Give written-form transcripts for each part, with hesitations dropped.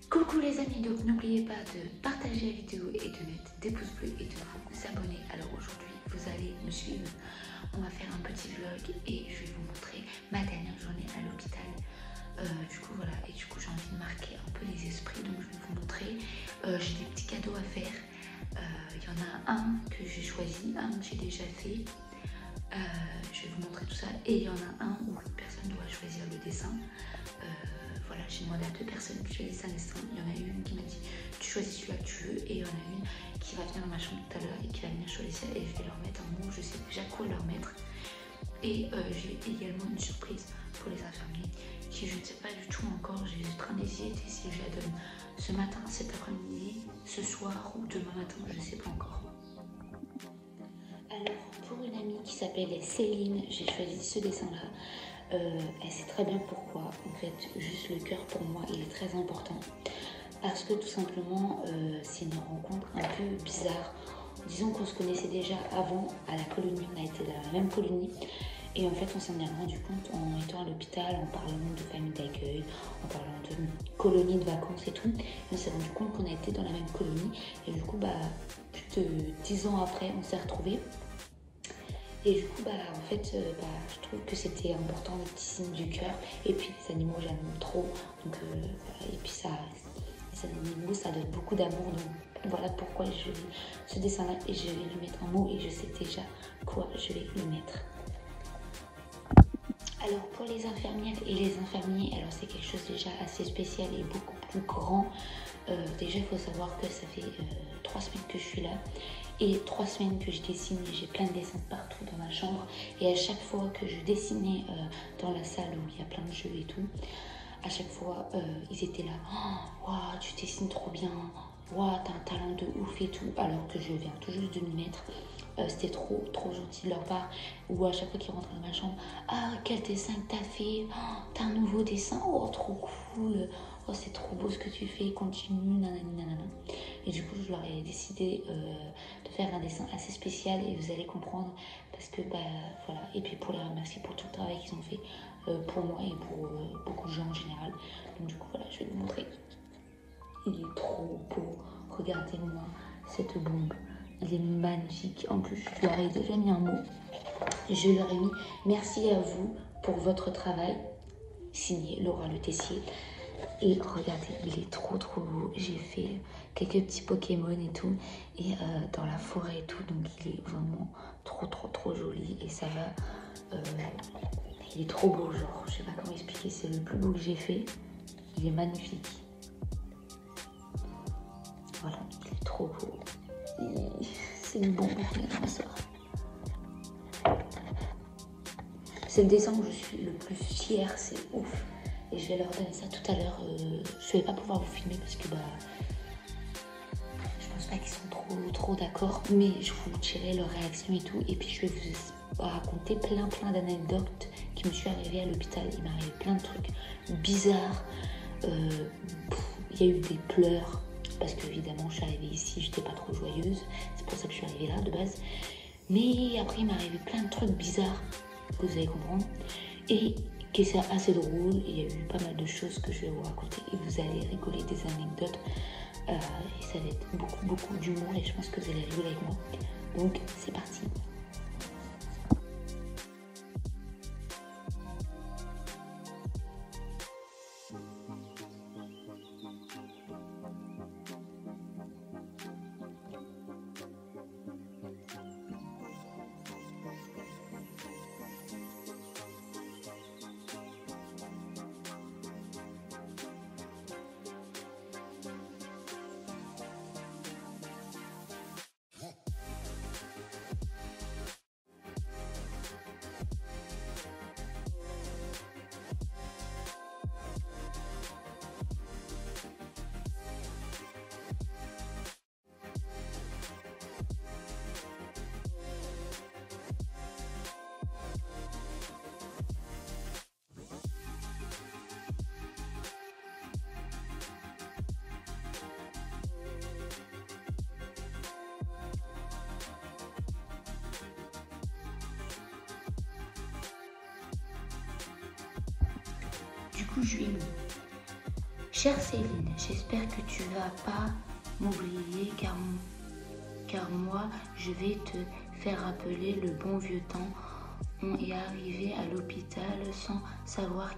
Coucou les amis, donc n'oubliez pas de partager la vidéo et de mettre des pouces bleus et de vous abonner. Alors aujourd'hui vous allez me suivre, on va faire un petit vlog et je vais vous montrer ma dernière journée à l'hôpital. Du coup voilà, et du coup j'ai envie de marquer un peu les esprits, donc je vais vous montrer. J'ai des petits cadeaux à faire, il y en a un que j'ai choisi, un que j'ai déjà fait. Je vais vous montrer tout ça et il y en a un où une personne doit choisir le dessin. Voilà, j'ai demandé à 2 personnes de choisir un dessin. Il y en a une qui m'a dit tu choisis celui-là que tu veux et il y en a une qui va venir dans ma chambre tout à l'heure et qui va venir choisir et je vais leur mettre un mot, je sais déjà quoi leur mettre. Et j'ai également une surprise pour les infirmiers qui je ne sais pas du tout encore, j'ai en train d'hésiter si je la donne ce matin, cet après-midi, ce soir ou demain matin, je ne sais pas encore. Alors pour une amie qui s'appelle Céline, j'ai choisi ce dessin-là. Elle sait très bien pourquoi. En fait, juste le cœur pour moi, il est très important. Parce que tout simplement, c'est une rencontre un peu bizarre. Disons qu'on se connaissait déjà avant à la colonie, on a été dans la même colonie. Et en fait, on s'en est rendu compte en étant à l'hôpital, en parlant de famille d'accueil, en parlant de colonie de vacances et tout. Et on s'est rendu compte qu'on a été dans la même colonie. Et du coup, plus de 10 ans après, on s'est retrouvés. Et du coup, en fait, je trouve que c'était important, les petits signes du cœur. Et puis, les animaux, j'aime trop. Donc, et puis, les animaux, ça donne beaucoup d'amour. Donc, voilà pourquoi je lis ce dessin-là. Et je vais lui mettre un mot et je sais déjà quoi je vais lui mettre. Alors, pour les infirmières et les infirmiers, alors c'est quelque chose déjà assez spécial et beaucoup plus grand. Déjà, il faut savoir que ça fait 3 semaines que je suis là. Et 3 semaines que je dessine, j'ai plein de dessins partout dans ma chambre. Et à chaque fois que je dessinais dans la salle où il y a plein de jeux et tout, à chaque fois, ils étaient là. Oh, wow, tu dessines trop bien. Wow, t'as un talent de ouf et tout. Alors que je viens tout juste de m'y mettre. C'était trop gentil de leur part. Ou à chaque fois qu'ils rentrent dans ma chambre, ah, quel dessin que t'as fait. Oh, t'as un nouveau dessin. Oh, trop cool. Oh, c'est trop beau ce que tu fais. Continue, nanani, nanana. Et du coup, je leur ai décidé de faire un dessin assez spécial et vous allez comprendre parce que voilà. Et puis pour les remercier pour tout le travail qu'ils ont fait pour moi et pour beaucoup de gens en général. Donc du coup, voilà, je vais vous montrer. Il est trop beau. Regardez-moi cette bombe. Il est magnifique. En plus, je leur ai déjà mis un mot. Je leur ai mis merci à vous pour votre travail. Signé Laura Le Tessier. Et regardez, il est trop beau. J'ai fait quelques petits Pokémon et tout. Et dans la forêt et tout. Donc il est vraiment trop joli. Et ça va... il est trop beau, genre. Je sais pas comment expliquer. C'est le plus beau que j'ai fait. Il est magnifique. Voilà, il est trop beau. C'est une bombe. Regardez ça. C'est le dessin où je suis le plus fière. C'est ouf. Et je vais leur donner ça tout à l'heure. Je vais pas pouvoir vous filmer parce que je pense pas qu'ils sont trop d'accord. Mais je vous dirai leur réaction et tout. Et puis je vais vous raconter plein d'anecdotes qui me sont arrivées à l'hôpital. Il m'est arrivé plein de trucs bizarres. Il y a eu des pleurs. Parce que évidemment je suis arrivée ici, j'étais pas trop joyeuse. C'est pour ça que je suis arrivée là de base. Mais après il m'est arrivé plein de trucs bizarres. Que vous allez comprendre. Et que c'est assez drôle. Il y a eu pas mal de choses que je vais vous raconter et vous allez rigoler des anecdotes. Et ça va être beaucoup d'humour et je pense que vous allez rigoler avec moi. Donc c'est parti. coup, je lui ai mis: chère Céline, j'espère que tu vas pas m'oublier car moi, je vais te faire rappeler le bon vieux temps. On est arrivé à l'hôpital sans savoir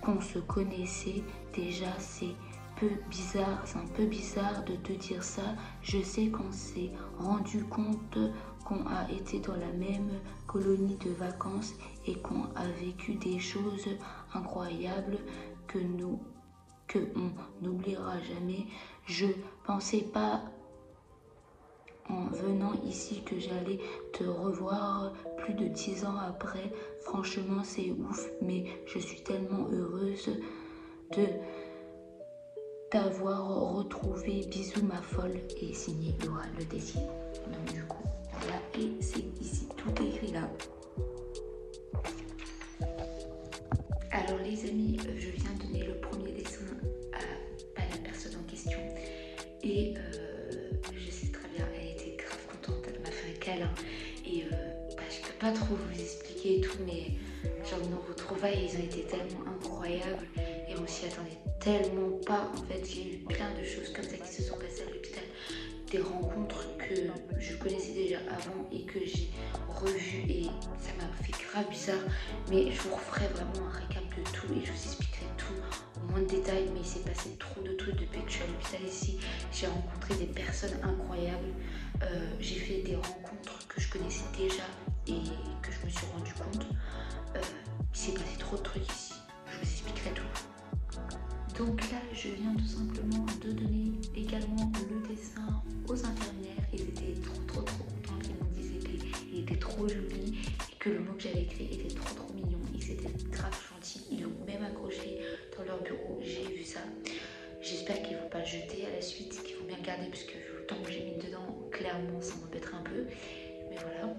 qu'on se connaissait déjà. C'est un peu bizarre de te dire ça. Je sais qu'on s'est rendu compte qu'on a été dans la même colonie de vacances et qu'on a vécu des choses incroyables que on n'oubliera jamais. Je pensais pas en venant ici que j'allais te revoir plus de 10 ans après. Franchement, c'est ouf, mais je suis tellement heureuse de t'avoir retrouvé. Bisous ma folle. Et signé Laura Le Désir. Donc du coup, voilà, et c'est ici, tout est écrit là. Alors les amis, je viens de donner le premier dessin à la personne en question. Et je sais très bien, elle était grave contente, elle m'a fait un câlin. Et je peux pas trop vous expliquer et tout, mais genre nos retrouvailles, ils ont été tellement incroyables. Et on s'y attendait tellement pas. En fait, j'ai eu plein de choses comme ça qui se sont passées à l'hôpital. Des rencontres que je connaissais déjà avant et que j'ai revues. Et ça m'a fait grave bizarre. Mais je vous referai vraiment un récap de tout et je vous expliquerai tout au moins de détails. Mais il s'est passé trop de trucs depuis que je suis à l'hôpital ici. J'ai rencontré des personnes incroyables. J'ai fait des rencontres que je connaissais déjà et que je me suis rendu compte. Il s'est passé trop de trucs ici. Je vous expliquerai tout. Donc là, je viens tout simplement de donner également le dessin aux infirmières. Ils étaient trop contents. Ils m'ont dit qu'il était trop joli et que le mot que j'avais écrit était trop mignon. Ils étaient grave gentils. Ils l'ont même accroché dans leur bureau. J'ai vu ça. J'espère qu'ils ne vont pas le jeter à la suite, qu'ils vont bien le garder parce que vu le temps que j'ai mis dedans, clairement, ça m'embêterait un peu. Mais voilà.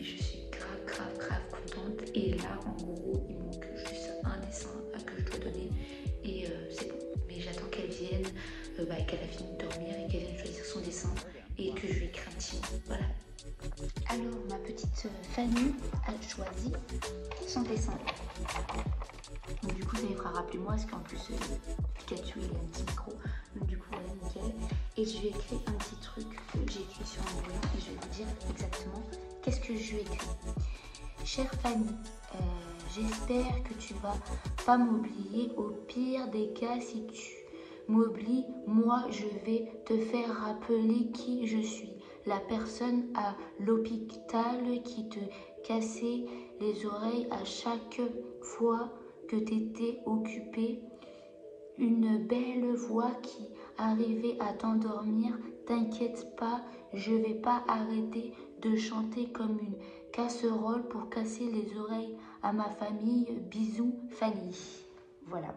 Je suis grave contente. Et là, en gros, il manque juste un dessin que je dois donner. Et c'est bon. Mais j'attends qu'elle vienne, qu'elle a fini de dormir et qu'elle vienne choisir son dessin. Et que je lui écris un petit mot. Voilà. Alors, ma petite Fanny a choisi son dessin. Donc du coup, ça lui fera rappeler moi, parce qu'en plus, Pikachu, il a un petit micro. Donc du coup, voilà, nickel. Et je lui ai écrit un petit truc que j'ai écrit sur un brouillon. Et je vais vous dire exactement qu'est-ce que je lui ai écrit. Chère Fanny, j'espère que tu vas pas m'oublier. Au pire des cas, si tu m'oublies, moi, je vais te faire rappeler qui je suis. La personne à l'hôpital qui te cassait les oreilles à chaque fois que t'étais occupée. Une belle voix qui arrivait à t'endormir. T'inquiète pas, je vais pas arrêter de chanter comme une casserole pour casser les oreilles à ma famille. Bisous, Fanny. Voilà.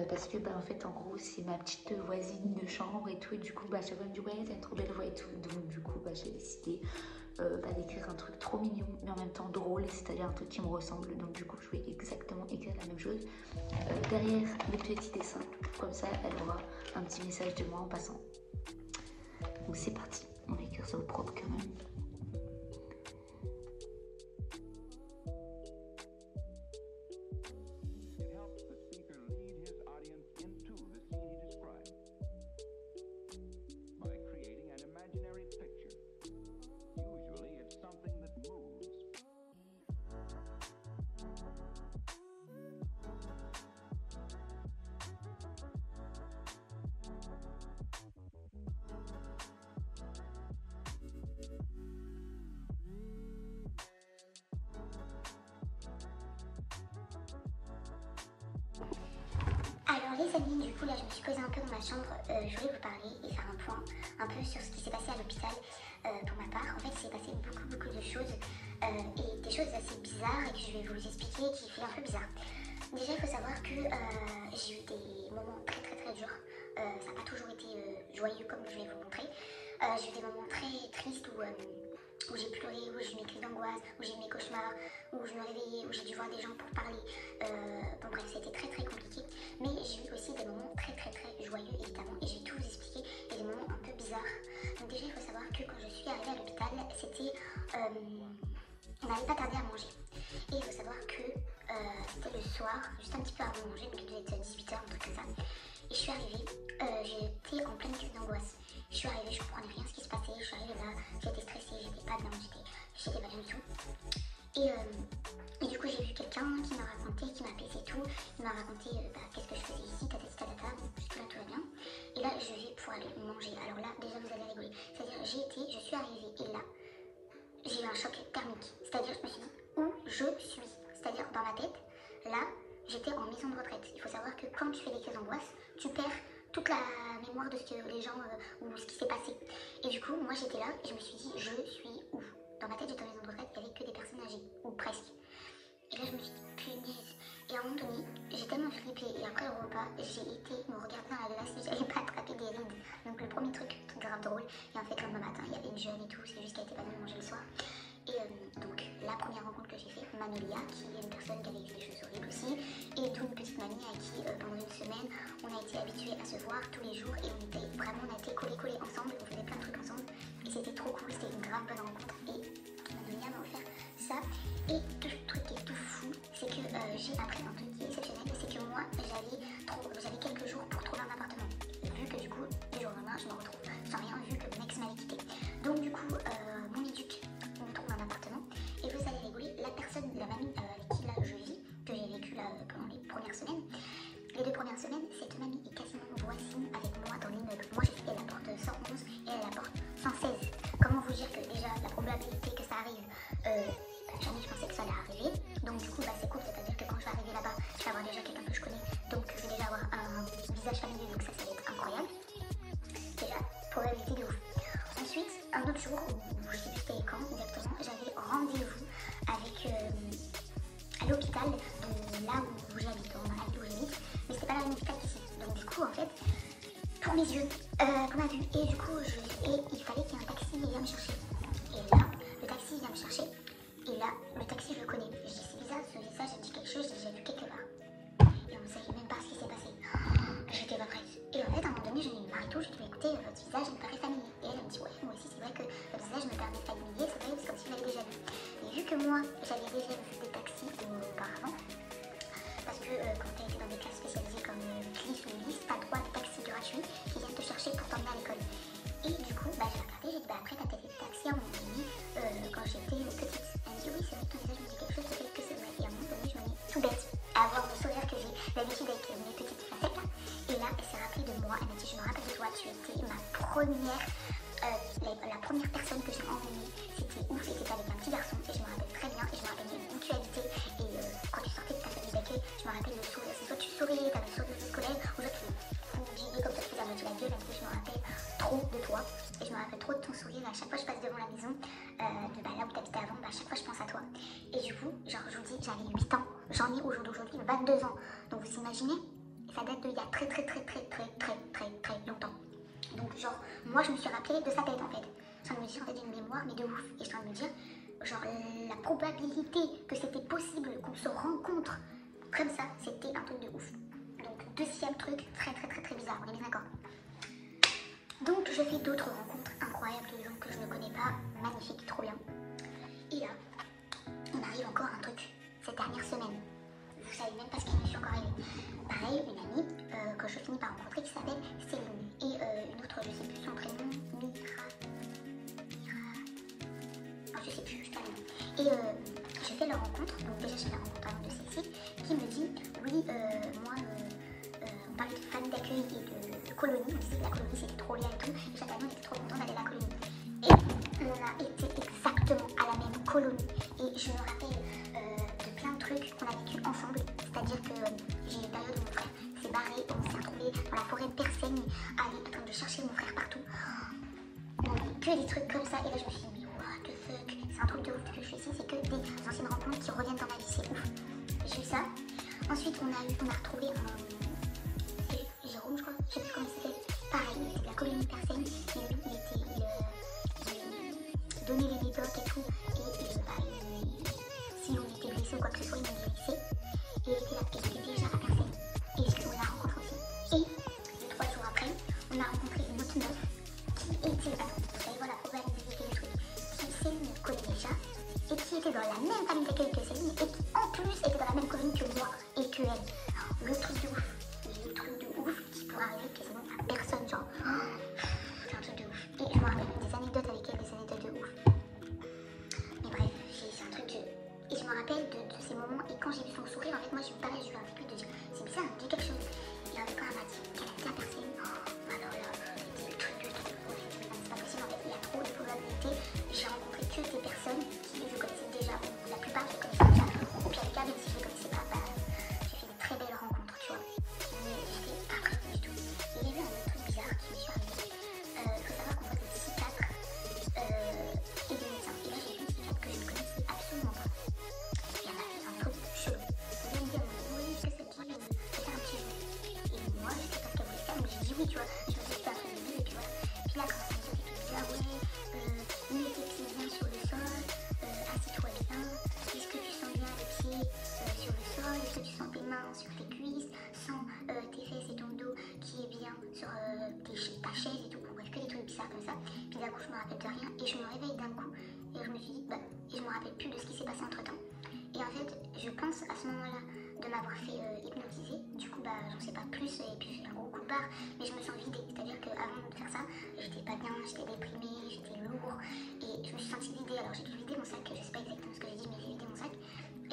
Parce que en fait en gros c'est ma petite voisine de chambre et tout, et du coup chaque fois elle me dit ouais t'as une trop belle voix et tout, donc du coup j'ai décidé d'écrire un truc trop mignon mais en même temps drôle, c'est-à-dire un truc qui me ressemble. Donc du coup je vais exactement écrire la même chose derrière le petit dessin, comme ça elle aura un petit message de moi en passant. Donc c'est parti, on va écrire ça au propre quand même. Alors les amis, du coup là je me suis posée un peu dans ma chambre, je voulais vous parler et faire un point un peu sur ce qui s'est passé à l'hôpital pour ma part. En fait il s'est passé beaucoup de choses et des choses assez bizarres et que je vais vous expliquer qui fait un peu bizarre. Déjà il faut savoir que j'ai eu des moments très durs, ça n'a pas toujours été joyeux comme je vais vous montrer. J'ai eu des moments très tristes où j'ai pleuré, où j'ai eu mes crises d'angoisse, où j'ai eu mes cauchemars, où je me réveillais, où j'ai dû voir des gens pour parler. Bon bref, c'était très compliqué. Mais j'ai eu aussi des moments très joyeux évidemment, et je vais tout vous expliquer, et des moments un peu bizarres. Donc déjà il faut savoir que quand je suis arrivée à l'hôpital, c'était... on n'allait pas tarder à manger. Et il faut savoir que soir, juste un petit peu avant de manger, donc il devait être 18h, un truc comme ça. Et je suis arrivée, j'étais en pleine crise d'angoisse. Je suis arrivée, je ne comprenais rien ce qui se passait, je suis arrivée là, j'étais stressée, j'étais pas bien, j'étais pas bien du tout. Et du coup j'ai vu quelqu'un qui m'a raconté, qui m'a apaisé et tout, il m'a raconté qu'est-ce que je faisais ici, tata, bon, jusque là tout va bien. Et là je vais pour aller manger, alors là déjà vous allez rigoler, c'est-à-dire je suis arrivée et là j'ai eu un choc thermique, c'est-à-dire je me suis dit où je suis, c'est-à-dire dans ma tête, là j'étais en maison de retraite. Il faut savoir que quand tu fais des crises d'angoisse, tu perds toute la mémoire de ce que les gens ou ce qui s'est passé. Et du coup moi j'étais là et je me suis dit je suis où. Dans ma tête, j'étais en maison de retraite, il n'y avait que des personnes âgées, ou presque. Et là, je me suis dit, punaise. Et à un moment donné, j'ai tellement flippé. Et après le repas, j'ai été me regarder dans la glace si j'allais pas attraper des rides. Donc le premier truc grave drôle. Et en fait, le lendemain matin, il y avait une jeune et tout. C'est juste qu'elle était pas venue manger le soir. Et donc, la première rencontre que j'ai faite, Manolia, qui est une personne qui avait eu des choses horribles aussi. Et d'où une petite mamie à qui, pendant une semaine, on a été habitués à se voir tous les jours. Et on a été collés ensemble. On faisait plein de trucs ensemble. Et c'était trop cool, c'était une grave bonne rencontre. Et Manolia m'a offert ça. Et tout le truc qui est tout fou, c'est que j'ai appris un truc qui est exceptionnel. C'est que moi, j'avais quelques jours pour trouver un appartement. Vu que du coup, du jour au lendemain, je me retrouve sans rien, vu que mon ex m'avait quitté. Donc du coup, mon éduc me trouve un appartement. Et vous allez rigoler, la mamie avec qui là je vis, que j'ai vécu là pendant les premières semaines, les 2 premières semaines, cette mamie est quasiment voisine avec moi dans l'immeuble. Moi j'ai fait la porte 111 et elle la porte 116. Comment vous dire que déjà la probabilité que ça arrive, jamais je pensais que ça allait arriver. Donc du coup c'est cool, c'est-à-dire que quand je vais arriver là-bas, je vais avoir déjà quelqu'un que je connais. Donc je vais déjà avoir un visage familier, donc ça va être incroyable. Déjà, probabilité de ouf. Ensuite, un autre jour, je sais plus c'était quand exactement, j'avais rendez-vous avec à l'hôpital de là où j'habite, dans la ville où j'habite, mais c'était pas le même hôpital qu'ici. Donc du coup en fait, pour mes yeux, pour ma vue, et du coup il fallait qu'il y ait un taxi qui vienne me chercher. Et là, le taxi vient me chercher, et là, le taxi je le connais. Je dis c'est bizarre, ce visage ça me dit quelque chose, j'ai vu quelque part. Et on ne savait même pas ce qui s'est passé. J'étais pas prête. Et en fait, à un moment donné, j'ai mis Marito, je lui ai dit écoutez, votre visage me paraît familier. Et elle me dit ouais, moi aussi c'est vrai que votre visage me paraît familier, c'est vrai, c'est comme si je l'avais déjà vu. Et vu que moi, j'avais déjà vu des taxis auparavant, parce que quand tu as été dans des classes spécialisées comme CLIS ou LIS, tu as droit à des taxis gratuits qui viennent te chercher pour t'emmener à l'école. Et du coup, j'ai regardé, j'ai dit après t'as peut-être été taxi à un moment donné quand j'étais petite. Elle me dit oui, c'est vrai que ton visage me dit quelque chose, peut-être que c'est vrai. Et à un moment donné, je me mets tout bête à avoir le sourire que j'ai d'habitude avec mes petites facettes là. Et là, elle s'est rappelée de moi, elle m'a dit je me rappelle de toi, tu étais ma première, la première personne que j'ai emmenée. C'était ouf, et c'était avec un petit garçon, et je me rappelle très bien, et je me rappelle une ponctualité. Et quand tu sortais de ta famille d'accueil, je me rappelle le sourire, c'est soit tu souriais, t'avais le sourire scolaire, ou soit tu bouillais comme ça, tu faisais à moitié la gueule. Et je me rappelle trop de toi, et je me rappelle trop de ton sourire. À chaque fois que je passe devant la maison, de là où t'habitais avant, à chaque fois je pense à toi. Et du coup, genre je vous dis, j'avais 8 ans, j'en ai au jour d'aujourd'hui 22 ans. Donc vous imaginez, ça date d'il y a très longtemps. Donc genre, moi je me suis rappelée de sa tête en fait. Je suis en train de me dire, en fait, j'ai une mémoire, mais de ouf. Et je suis en train de me dire, genre, la probabilité que c'était possible qu'on se rencontre comme ça, c'était un truc de ouf. Donc, deuxième truc, très bizarre, on est bien d'accord. Donc, je fais d'autres rencontres incroyables, de gens que je ne connais pas, magnifiques, trop bien. Et là, on arrive encore à un truc, cette dernière semaine. Vous savez même pas ce qui me suis encore arrivé. Pareil, une amie que je finis par rencontrer qui s'appelle Céline. Et une autre, je sais plus son prénom, je sais plus, je sais pas le nom. Et je fais leur rencontre, donc déjà je fais la rencontre avant de celle-ci, qui me dit oui, moi, on parlait de famille d'accueil et de colonie, on disait que la colonie c'était trop bien et tout, et chaque année on était trop contents d'aller à la colonie. Et on a été exactement à la même colonie, et je me rappelle de plein de trucs qu'on a vécu ensemble, c'est-à-dire que j'ai eu une période où mon frère s'est barré, on s'est retrouvé dans la forêt de Persaigne, en train de chercher mon frère partout. Donc que des trucs comme ça, et là je me suis dit c'est un truc de ouf que je fais ici, c'est que des anciennes rencontres qui reviennent dans ma vie, c'est ouf. J'ai eu ça. Ensuite, on a retrouvé un Jérôme, je crois, je sais plus comment il s'appelle. Pareil, il était de la colonie Persaigne, mais lui, il donnait les médocs et tout. Et si on était blessé ou quoi que ce soit, il nous guérissait. Et il était là, et il était déjà à Persaigne. Et on l'a rencontré aussi. Et 3 jours après, on a rencontré une autre meuf qui était, vous allez voir la probabilité du truc. Céline connaît déjà et qui était dans la même famille d'accueil que Céline et qui en plus était dans la même colonie que moi et que quand j'ai vu son sourire, en fait, moi, pareil, je lui ai un truc de dire, c'est bizarre, elle me dit quelque chose. Et en fait, quand elle m'a dit qu'elle avait la personne, alors là, c'était le truc que je trouve horrible. Mais non, c'est pas possible, en fait, il y a trop de probabilités. J'ai rencontré que des personnes qui je connaissais déjà, bon, la plupart je les connaissais déjà. Au pire des cas, même si je les connaissais pas, bah, j'ai fait des très belles rencontres, tu vois. Mais j'étais pas prête du tout. Et j'ai vu un autre truc bizarre qui me suis arrivé. Faut savoir qu'en fait, le psychiatre et des médecins. Et là, j'ai vu une psychiatre que je ne connaissais absolument pas. Et elle m'a fait un truc chelou. Elle me dit, oui, est-ce que ça te dit de faire un petit jeu? Et moi, je sais pas ce qu'elle voulait faire, donc j'ai dit oui, tu vois. Je me suis dit, c'est un truc de bille, et puis voilà. Puis là, quand elle m'a dit tout bizarre, ouais, mets tes pieds bien sur le sol, assis-toi bien. Est-ce que tu sens bien les pieds sur le sol? Est-ce que tu sens tes mains sur tes cuisses? Sens tes fesses et ton dos qui est bien sur ta chaise et tout. Bon, bref, que des trucs bizarres comme ça. Puis d'un coup, je me rappelle de rien et je me réveille d'un coup et je me suis dit, bah, et je me rappelle plus de ce qui s'est passé entre temps. Et en fait, je pense à ce moment-là de m'avoir fait hypnotiser. Du coup, bah, j'en sais pas plus et puis j'ai un gros coup de barre, mais je me sens vidée. C'est-à-dire qu'avant de faire ça, j'étais pas bien, j'étais déprimée, j'étais lourd et je me suis sentie vidée. Alors j'ai dû vider mon sac, je sais pas exactement ce que j'ai dit, mais j'ai vidé mon sac.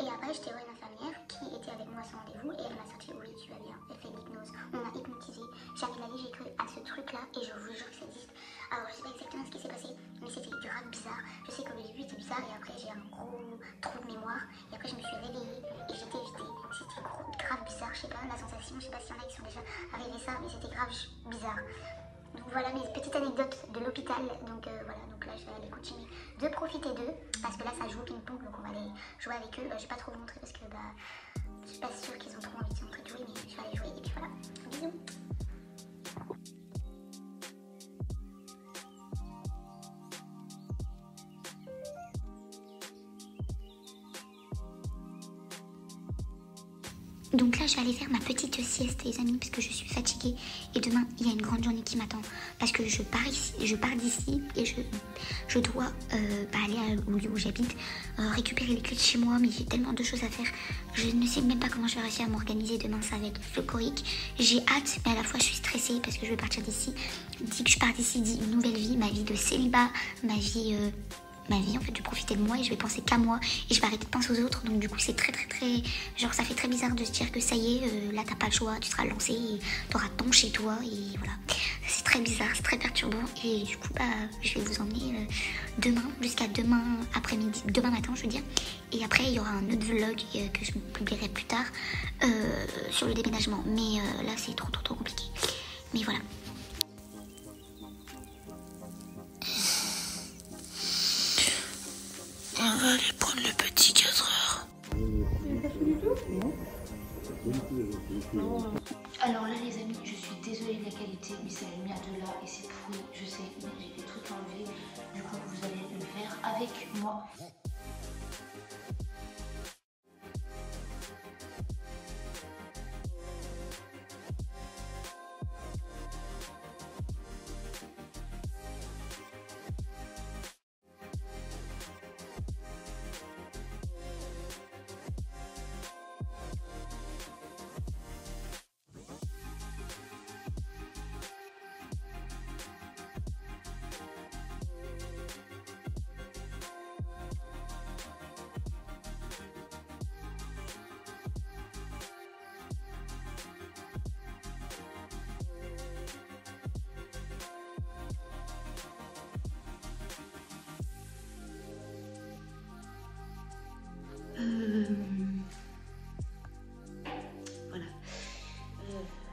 Et après, j'étais voir une infirmière qui était avec moi à son rendez-vous et elle m'a sorti, oui, tu vas bien, elle fait de l'hypnose, on m'a hypnotisé. Jamais de la vie j'ai cru à ce truc-là et je vous jure que ça existe. Alors je sais pas exactement ce qui s'est passé, mais c'était grave bizarre. Je sais qu'au début c'était bizarre et après j'ai un gros trou de mémoire et après je me suis réveillée et j'étais vidée. C'était grave bizarre, je sais pas, la sensation, je sais pas s'il y en a qui sont déjà arrivés ça, mais c'était grave bizarre. Donc voilà mes petites anecdotes de l'hôpital. Donc voilà, donc là je vais aller continuer de profiter d'eux parce que là ça joue au ping-pong, donc on va aller jouer avec eux. Je vais pas trop vous montrer parce que bah je suis pas sûre qu'ils ont trop envie de montrer de jouer, mais je vais aller jouer et puis voilà. Bisous. Donc là, je vais aller faire ma petite sieste, les amis, parce que je suis fatiguée. Et demain, il y a une grande journée qui m'attend. Parce que je pars d'ici et je dois aller où j'habite, récupérer les clés de chez moi. Mais j'ai tellement de choses à faire. Je ne sais même pas comment je vais réussir à m'organiser. Demain, ça va être folklorique. J'ai hâte, mais à la fois, je suis stressée parce que je vais partir d'ici. Dit que je pars d'ici, dit une nouvelle vie, ma vie de célibat, ma vie en fait, je vais profiter de moi et je vais penser qu'à moi et je vais arrêter de penser aux autres. Donc du coup c'est très genre ça fait très bizarre de se dire que ça y est, là t'as pas le choix, tu seras lancé et t'auras ton chez toi et voilà. C'est très bizarre, c'est très perturbant et du coup bah je vais vous emmener demain jusqu'à demain après-midi, demain matin je veux dire. Et après il y aura un autre vlog que je publierai plus tard sur le déménagement, mais là c'est trop compliqué, mais voilà. On va aller prendre le petit 4 heures. Alors là les amis, je suis désolée de la qualité, mais c'est la lumière de là et c'est pourri, je sais, mais j'ai des trucs à enlever. Du coup vous allez le faire avec moi. Voilà.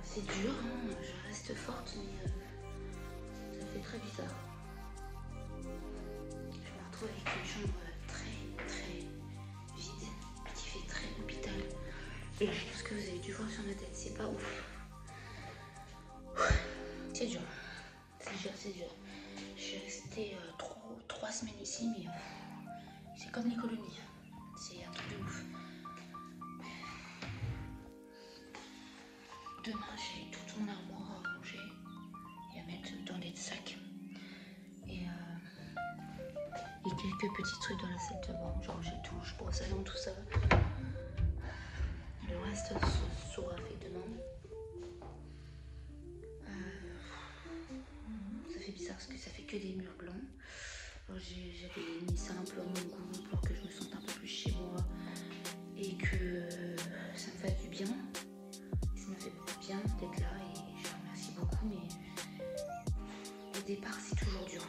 C'est dur, hein, je reste forte, mais ça fait très bizarre. Je me retrouve avec une chambre très vide, qui fait très hôpital. Et je pense que vous avez dû voir sur ma tête, c'est pas ouf. C'est dur, c'est dur. Je suis restée 3 semaines ici, mais c'est comme les colonies. C'est un truc de ouf. Demain, j'ai toute mon armoire à ranger et à mettre dans des sacs. Et quelques petits trucs dans la salle de bain. Genre, j'ai tout, je brosse à dents, tout ça. Le reste sera fait demain. Ça fait bizarre parce que ça fait que des murs blancs. J'avais mis ça un peu à mon goût pour que je me sente un peu plus chez moi et que départ, c'est toujours dur.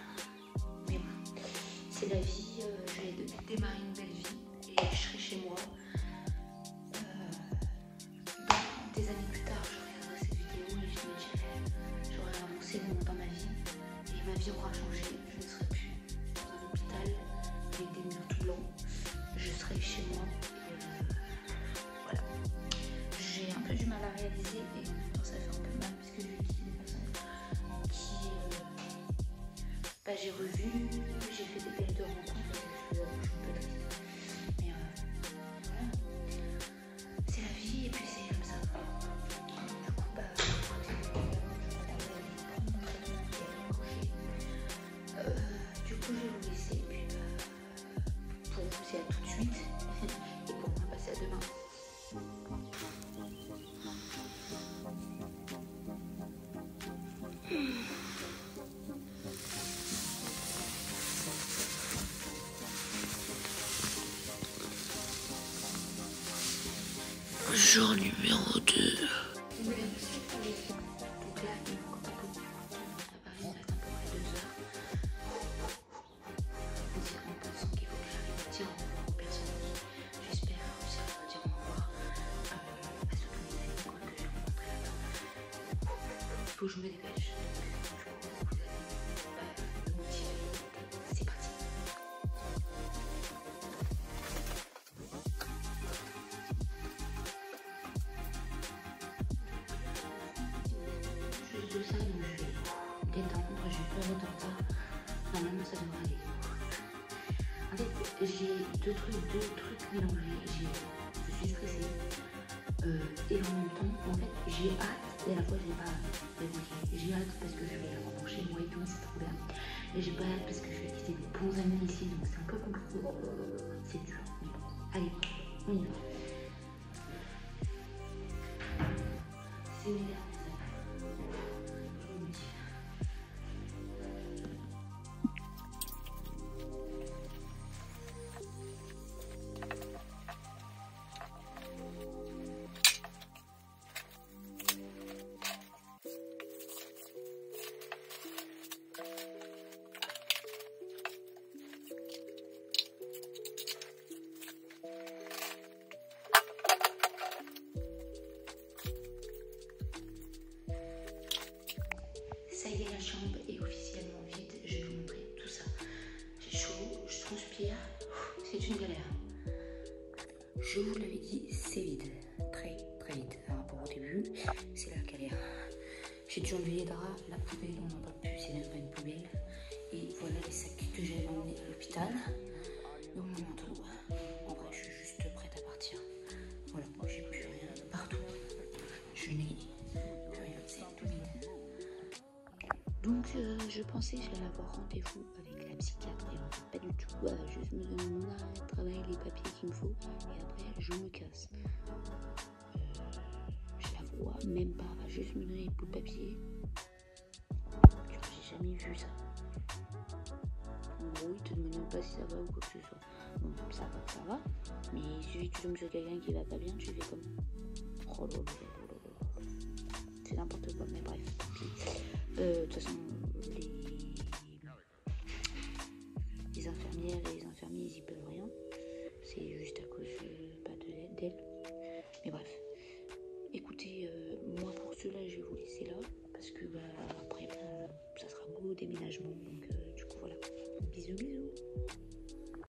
Mais bon, c'est la vie. Je vais démarrer une belle vie et je serai chez moi. Dans des années plus tard, je regarderai cette vidéo et je me dirai, j'aurai avancé dans ma vie et ma vie aura changé. Je ne serai plus dans un hôpital avec des murs tout blancs. Je serai chez moi. Voilà. J'ai un peu du mal à réaliser et en même temps ça fait un peu mal parce que j'ai quitté des personnes qui j'ai revu, j'ai fait des belles de rencontres et je un peu la vie. Mais voilà, c'est la vie et puis c'est comme ça. Du coup, du coup, je vais vous laisser et puis pour vous c'est à tout de suite et pour moi c'est à demain. Jour numéro 2. Donc là, il manque pas beaucoup. À Paris, il me reste à peu près 2 heures. En pensant qu'il faut que j'arrive à dire au revoir aux personnes qui, j'espère, réussir à dire au revoir à ceux que mes amis que j'ai rencontrés là-bas. Il faut que je me dépêche. Donc, vous allez me motiver. C'est parti. De ça, donc je vais détendre, je vais pas être en retard. Normalement, ça devrait aller. En fait, j'ai deux trucs mélangés. Je suis stressée et en même temps, en fait, j'ai hâte et à la fois, j'ai pas hâte. J'ai hâte parce que je vais rentrer chez moi et tout, c'est trop bien. Et j'ai pas hâte parce que je vais quitter des bons amis ici, donc c'est un peu compliqué. C'est dur. Mais bon, allez, on y va. C'est mes dernières années. Ça y est, la chambre est officiellement vide. Je vais vous montrer tout ça. J'ai chaud, je transpire. C'est une galère. Je vous l'avais dit, c'est vide. Très vide. Par rapport au début, c'est la galère. J'ai dû enlever les draps. La poubelle, on n'en parle plus. C'est même pas une poubelle. Et voilà les sacs que j'avais emmenés à l'hôpital. Donc mon manteau. En vrai, je suis juste prête à partir. Voilà, j'ai plus rien partout. Je n'ai plus rien. C'est tout vide. Donc je pensais que j'allais avoir rendez-vous avec la psychiatre et en fait pas du tout. Juste me donner mon arrêt de travail, les papiers qu'il me faut et après je me casse. Je la vois même pas, elle va juste me donner les bouts de papier. J'ai jamais vu ça. En gros, il te demande même pas si ça va ou quoi que ce soit. Bon, ça va. Mais il suffit que tu tombes sur quelqu'un qui va pas bien, tu fais comme. Oh là là. C'est n'importe quoi, mais bref, tant pis. De toute façon, les infirmières et les infirmiers, ils y peuvent rien. C'est juste à cause d'elles. Mais bref. Écoutez, moi pour cela, je vais vous laisser là. Parce que après, ça sera beau déménagement. Donc du coup, voilà. Bisous.